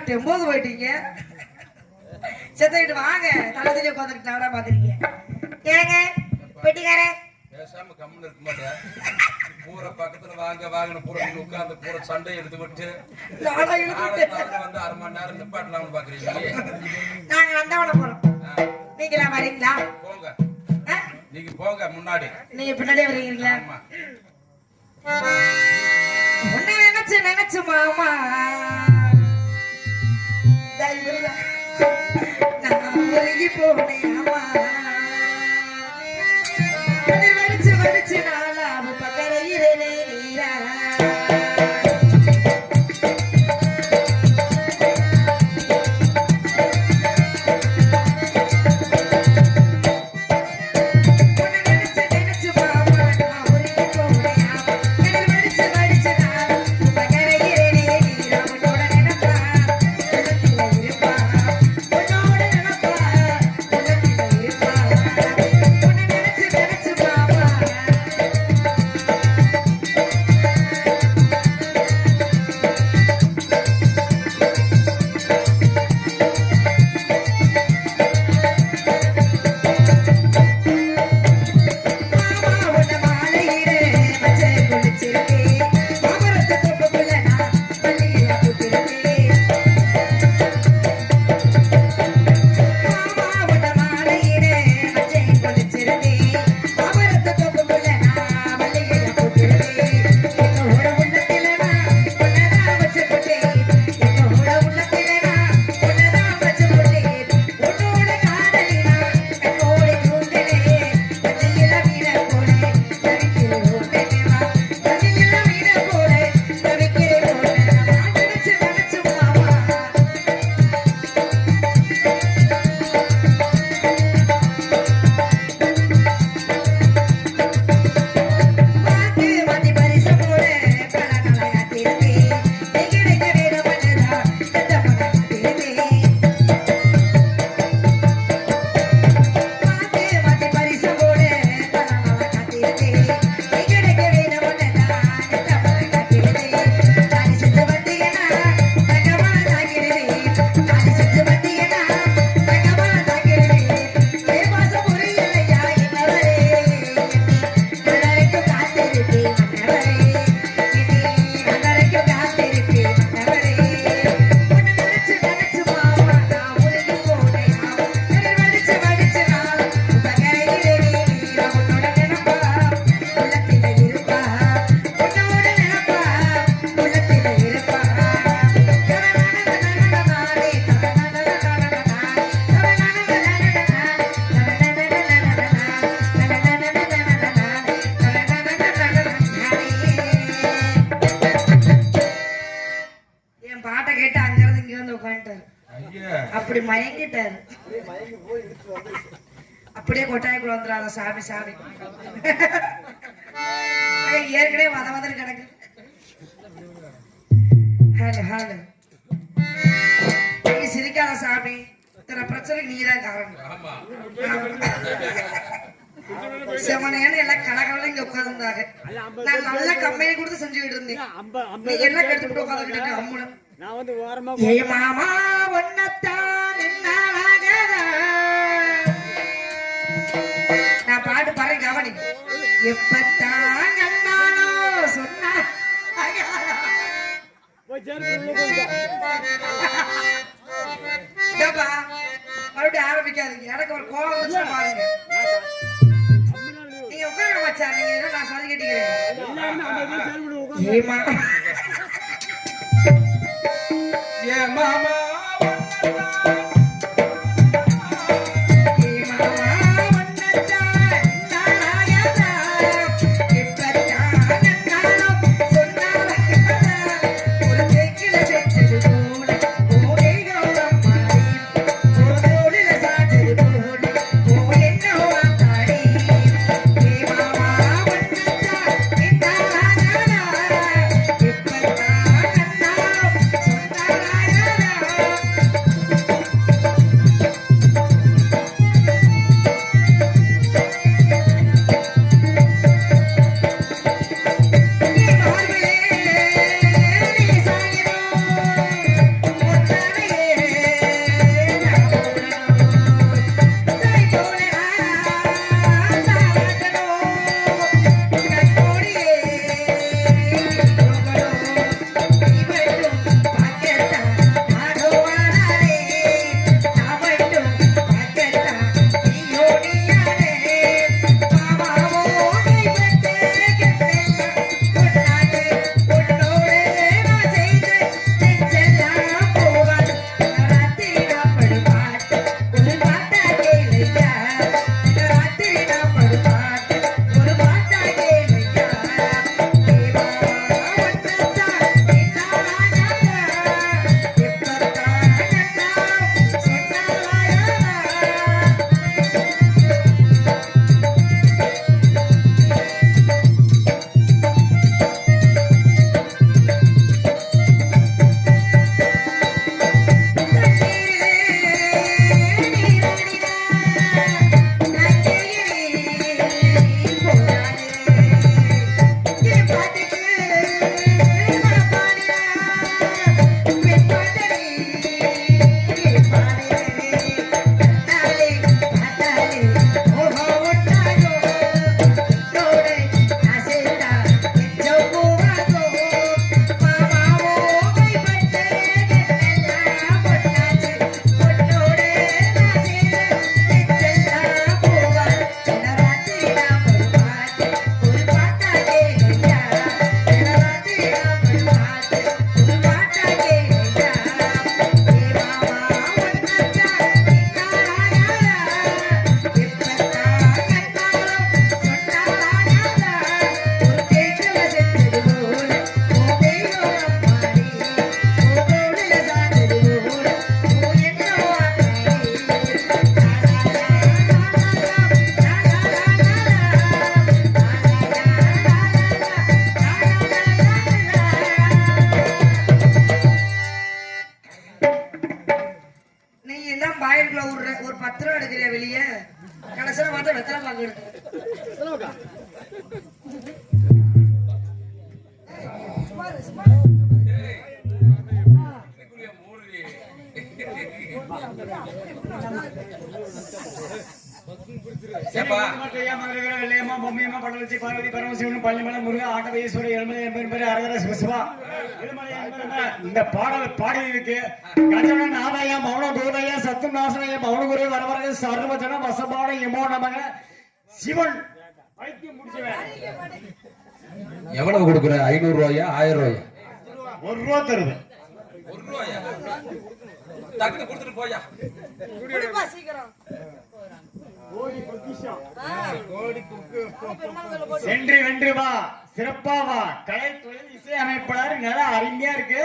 டெம்போது போயிட்டீங்க. செத்துக்கிட்டு வாங்க. தளத்திலே உட்காந்துக்கிட்டு நாடா பாத்துருக்கீங்க. ஏங்க பெட்டிக்கார பேசாம கம்முன்னு இருக்க மாட்டேன். பூர பக்கத்துல வாங்க வாங்கின பூர உட்கார்ந்து பூர சண்டை எடுத்து விட்டு வந்து 1/2 மணி நேரம் நிப்பாட்டலாம்னு பாக்குறீங்க. நாங்க வந்தவன போறோம். நீங்களா வரீங்களா? போங்க, நீங்க போங்க. முன்னாடி நீங்க பின்னாடியே வரீங்களா? உன்னை நினைச்சு மாமா நான் உருகி போனேன். ஆமா வடிச்சு நாளா பக்கரையிலே நீரா அப்படி மயங்கிட்டாரு. அப்படியே கொட்டாய்க்குள்ள வந்துடாத சாமி சாமி. ஏற்கனவே வத கிடக்கு. நீ சிரிக்காத சாமி. இத்தனை பிரச்சனைக்கு நீதான் காரணம். செவனையான எல்லாம் கலகல இங்க உட்கார்ந்துருந்தாங்க. நான் நல்ல கம்மியை கொடுத்து செஞ்சுக்கிட்டு இருந்தேன். நீங்க எல்லாம் கெடுத்துட்டு உட்காந்துக்கிட்டு அம்முன. ஏ மாமா ஒன்னத்தான் நான் பாட்டு பாரு கவனி. எப்பத்தான் கண்ணானோ சொன்னா மறுபடியும் ஆரம்பிக்காதீங்க. எனக்கு ஒரு கோபம் வந்துச்சு பாருங்க. நீங்க உட்கார மச்சான். நீங்க நான் சொல்லி கேட்டீங்க. மாமா ஏப்பா வெள்ளையம்மா பொம்மையம்மா படலட்சி பார்வதி பரமசிவன் பள்ளிமலை முருகா ஆகவேஸ்வரி எழுமலை என்பது அரகர சிவசிவா இந்த பாடல் பாடி இருக்கு கஜனன் ஆதாய மௌன தூதய சத்து நாசனய மௌனகுரு வரவரக சர்வஜன வசபாட யமோ நமக சிவன் வைத்தியம் முடிச்சவன் எவ்வளவு கொடுக்குற 500 ரூபாயா 1000 ரூபாயா ₹1 தருது ₹1 டக்குனு கொடுத்துட்டு போயா சீக்கிரம் சென்று வென்று வா சிறப்பா வா கலை தொழில் இசை அமைப்பாளர் நல்லா அருமையா இருக்கு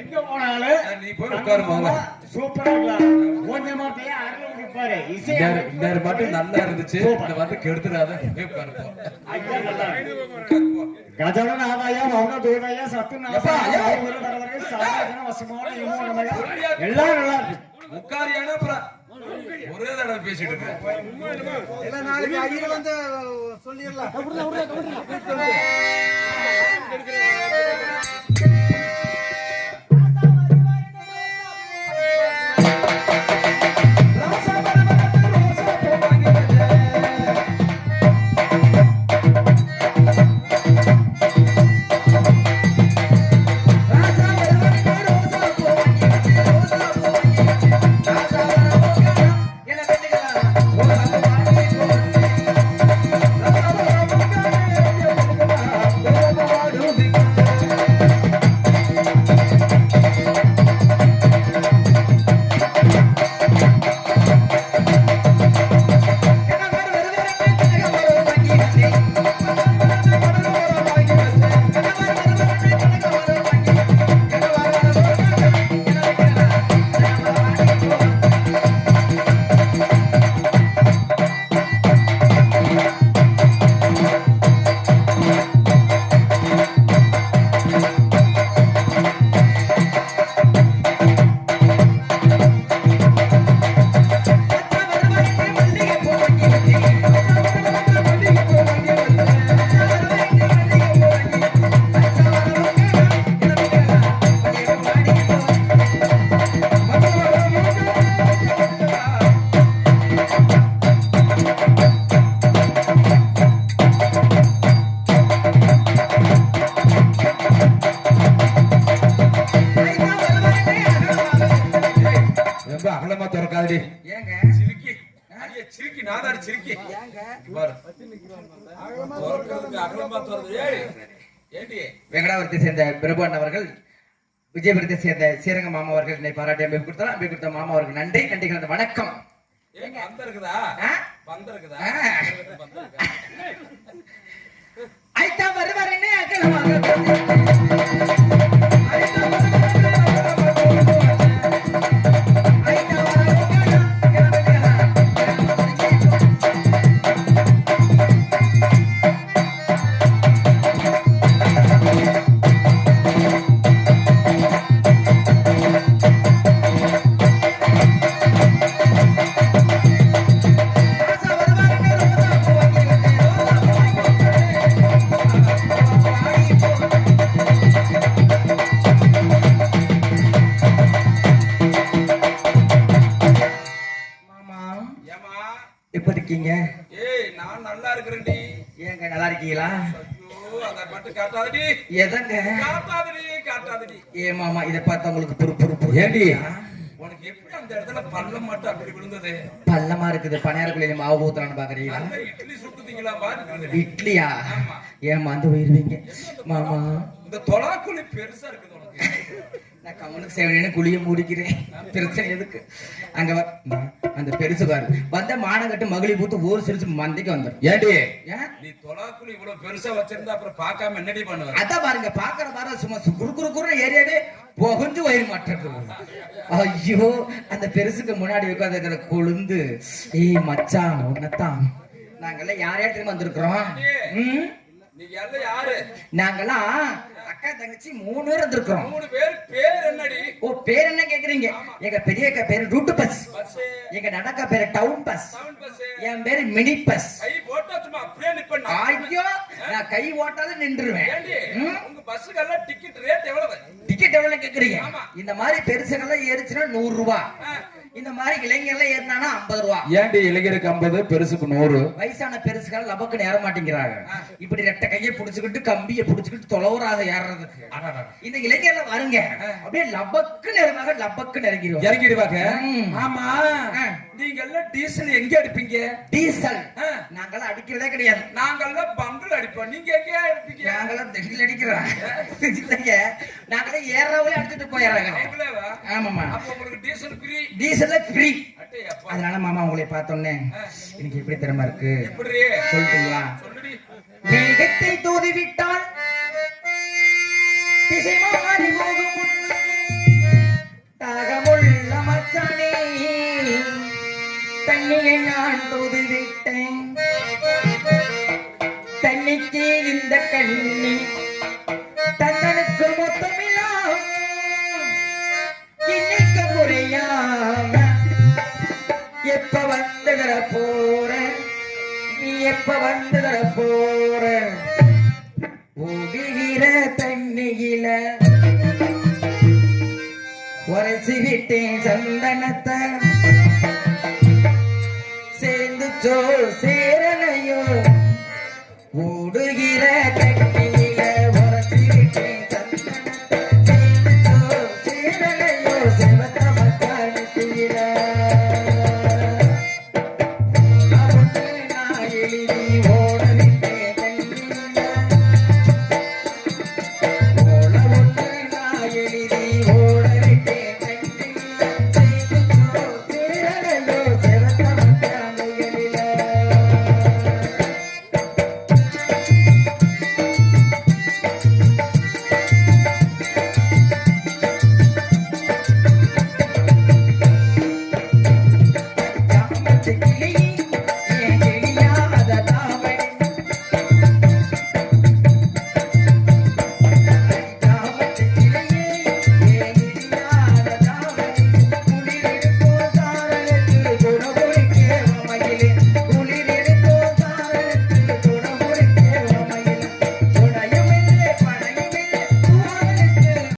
எங்க போனாலும் நீ போய் உட்காருமா சூப்பரா இருக்கலாம் கொஞ்சம் மாத்தையே அருள் கொடுப்பாரு இசை இந்த மட்டும் நல்லா இருந்துச்சு இந்த வந்து கெடுத்துறாத ஐயா நல்லா கஜவன ஆதாய மௌன தூதாய சத்து நாசா ஒரு வரவரை சாதாரண வசமான யமோனமய எல்லாம் நல்லா இருக்கு முக்காரியான அப்புறம் ஒரே தடவை பேசிட்டு இருக்கேன் நாளைக்கு அடியில வந்து சொல்லிடலாம் அகலமா திறக்காதடி ஏங்க சிரிக்கி அடியே சிரிக்கி நாதாடி சிரிக்கி பாரு திறக்கிறதுக்கு அகலமா திறந்து ஏடி வெங்கடாபுரத்தை சேர்ந்த பிரபு அண்ணவர்கள் விஜயபுரத்தை சேர்ந்த சீரங்க மாமா அவர்கள் என்னை பாராட்டி அம்பி கொடுத்த மாமா அவருக்கு நன்றி நன்றி கலந்த வணக்கம் ஏங்க அந்த இருக்குதா பந்த இருக்குதா ஐட்டா வருவாருன்னு அக்கலமாக இருக்கீங்களா? எதங்க ஏ மாமா இத பார்த்தா உங்களுக்கு புரு ஏண்டி உனக்கு எப்படி அந்த இடத்துல பள்ளம் மட்டும் அப்படி விழுந்தது? பள்ளமா இருக்குது. பணியாரக்குள்ள மாவு ஊத்தலான்னு பாக்குறீங்களா? இட்லி சுட்டுதீங்களா பாருங்க. இட்லியா? ஏன் வந்து போயிருவீங்க மாமா? இந்த தொலாக்குழி பெருசா இருக்குது உனக்கு. நான் கவனுக்கு சேவனு குழிய மூடிக்கிறேன். பிரச்சனை எதுக்கு? அங்க அந்த பெருசு பாரு வந்த மானங்கட்டு மகளி பூத்து ஊர் சிரிச்சு மந்தைக்கு வந்துடும். ஏண்டி நீ தொலாக்குழி இவ்வளவு பெருசா வச்சிருந்தா அப்புறம் பார்க்காம என்னடி பண்ணுவ? அதான் பாருங்க பாக்குற பாரு சும்மா குறுக்குறு ஏரியாவே புகஞ்சு வயிறு மாட்டது. ஐயோ அந்த பெருசுக்கு முன்னாடி உட்காந்து கொழுந்து ஏய் மச்சான் உன்னத்தான் நாங்கெல்லாம் யாரையா திரும்ப வந்திருக்கிறோம். நீங்க யாரு? நாங்கெல்லாம் அக்கா தங்கச்சி 3 பேர் வந்திருக்கிறோம். 3 பேர் பேர் என்னடி? ஓ பேர் என்ன கேக்குறீங்க? எங்க பெரிய அக்கா பேரு ரூட் பஸ், எங்க நடக்கா பேரு டவுன் பஸ், என் பேரு மினி பஸ். கை போட்டா சும்மா அப்படியே நிப்பேன். ஐயோ நான் கை ஓட்டாத நின்றுவேன். உங்க பஸ்ஸுக்கெல்லாம் டிக்கெட் ரேட் எவ்வளவு? டிக்கெட் எவ்வளவு கேக்குறீங்க? இந்த மாதிரி பெருசுகள்லாம் ஏறிச்சுன்னா 100 ரூபாய். இந்த மாதிரி இளைஞர்ல ஏறினானா 50 ரூபா. ஏன்டி இளைஞருக்கு 50 பெருசுக்கு 100? வயசான பெருசுகள் லபக்குன்னு ஏற மாட்டேங்கிறாங்க. இப்படி ரெட்டை கையை புடிச்சுக்கிட்டு கம்பியை புடிச்சுக்கிட்டு தொலைவராக ஏறுறதுக்கு இந்த இளைஞர்ல வருங்க அப்படியே லபக்குன்னு இறங்காக லபக்குன்னு இறங்கிடுவாங்க. ஆமா, நீங்க எல்லாம் டீசல் எங்க அடிப்பீங்க? டீசல் நாங்கெல்லாம் அடிக்கிறதே கிடையாது. நாங்கெல்லாம் பங்கில் அடிப்போம். நீங்க எங்க அடிப்பீங்க? நாங்கெல்லாம் தெரியல அடிக்கிறோம் இல்லைங்க. நாங்கெல்லாம் ஏறவங்களே அடிச்சுட்டு போயிடுறாங்க. ஆமாமா. அப்ப உங்களுக்கு டீசல் ஃப்ரீ. டீசல்ல ஃப்ரீ. அதனால மாமா உங்களை பார்த்தோன்னே எனக்கு எப்படி திறமை இருக்கு சொல்லிட்டீங்களா? மேகத்தை தூதி விட்டால் திசை மாறி போகும் தாகமுள்ள மச்சானே தண்ணியை நான் தூதி விட்டேன். தண்ணிக்கு இந்த கண்ணி தன்னனுக்கு மொத்தமில்லா இன்னைக்கு குறையாம எப்ப வந்துகிற போற நீ எப்ப வந்துகிற போற ஓடுகிற தண்ணியில உரைசி விட்டேன் சந்தனத்தை சேர்ந்துச்சோ